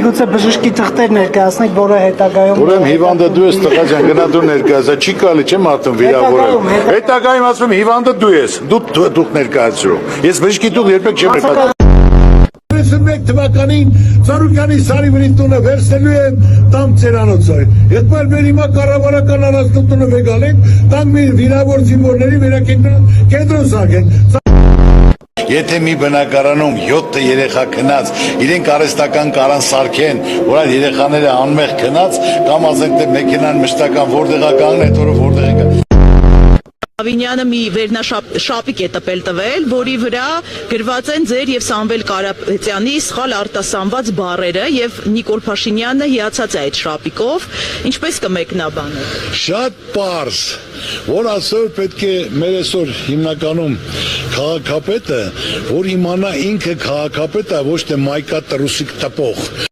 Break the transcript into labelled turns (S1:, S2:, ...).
S1: միգուցե բժշկի թղթեր ներկայացնեք, որը հետագայում
S2: Ուրեմն հիվանդը դու ես, տղա ջան, գնա դու ներկայացա, չի կարելի չէ մարդուն վիրավորել։ Հետագայում ասում հիվանդը դու ես, դուք ներկայացրու։ Ես բժշկի տուն երբեք չեմ եկել։
S3: 91 թվականին Ծառուկյանի Սարիվրի տունը վերցնելու եմ տամ ծերանոցը։ Հետո մեր հիմա կառավարական առանձնատունը վեգալենք, տամ մի վիրավոր զինվորների վերակենդրոն սարքենք։
S2: Եթե մի բնակարանում 7 երեխա քնած, իրենք արհեստական կարան սարքեն, որ այդ երեխաները անմեղ քնած, կամ ասենք թե մեքենան մշտական որտեղ է կանգնել, այդ օրը որտեղ է կանգնել։
S4: Ավինյանը մի վերնաշապիկ է տվել, որի վրա գրված են ձեր եւ Սամվել Կարապետյանի սխալ արտասանված բառերը եւ Նիկոլ Փաշինյանը հիացած է այդ շապիկով, ինչպես կմեկնաբանեք։
S2: Շատ պարզ, որ այսօր պետք է մեր այսօր հիմնականում քաղաքապետը, որ իմանա ինքը քաղաքապետ է, ոչ թե մայկա տրուսիկ տպող։